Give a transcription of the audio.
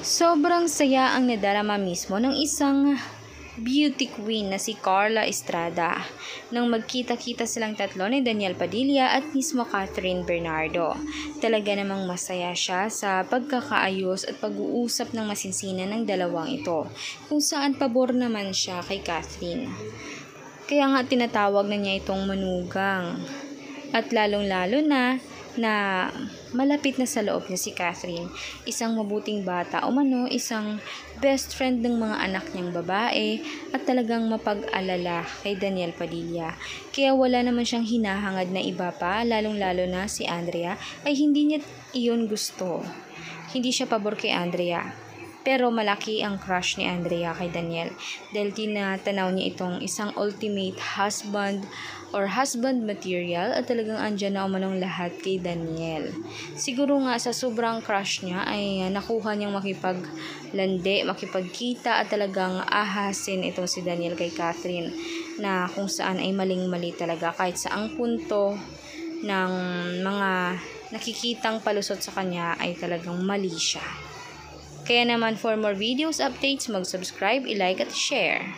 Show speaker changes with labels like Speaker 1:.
Speaker 1: Sobrang saya ang nadarama mismo ng isang beauty queen na si Carla Estrada nang magkita-kita silang tatlo ni Daniel Padilla at mismo Catherine Bernardo. Talaga namang masaya siya sa pagkakaayos at pag-uusap ng masinsinan ng dalawang ito, kung saan pabor naman siya kay Catherine. Kaya nga tinatawag na niya itong manugang. At lalong-lalo na malapit na sa loob niya si Catherine. Isang mabuting bata o isang best friend ng mga anak niyang babae at talagang mapag-alala kay Daniel Padilla. Kaya wala naman siyang hinahangad na iba pa, lalong-lalo na si Andrea ay hindi niya iyon gusto. Hindi siya pabor kay Andrea. Pero malaki ang crush ni Andrea kay Daniel dahil tinatanaw niya itong isang ultimate husband or husband material at talagang andyan na umanong lahat kay Daniel. Siguro nga sa sobrang crush niya ay nakuha niyang makipaglandi, makipagkita at talagang ahasin itong si Daniel kay Catherine na kung saan ay maling-mali talaga kahit saang punto ng mga nakikitang palusot sa kanya ay talagang mali siya. Kaya naman for more videos, updates, mag-subscribe, i-like at share.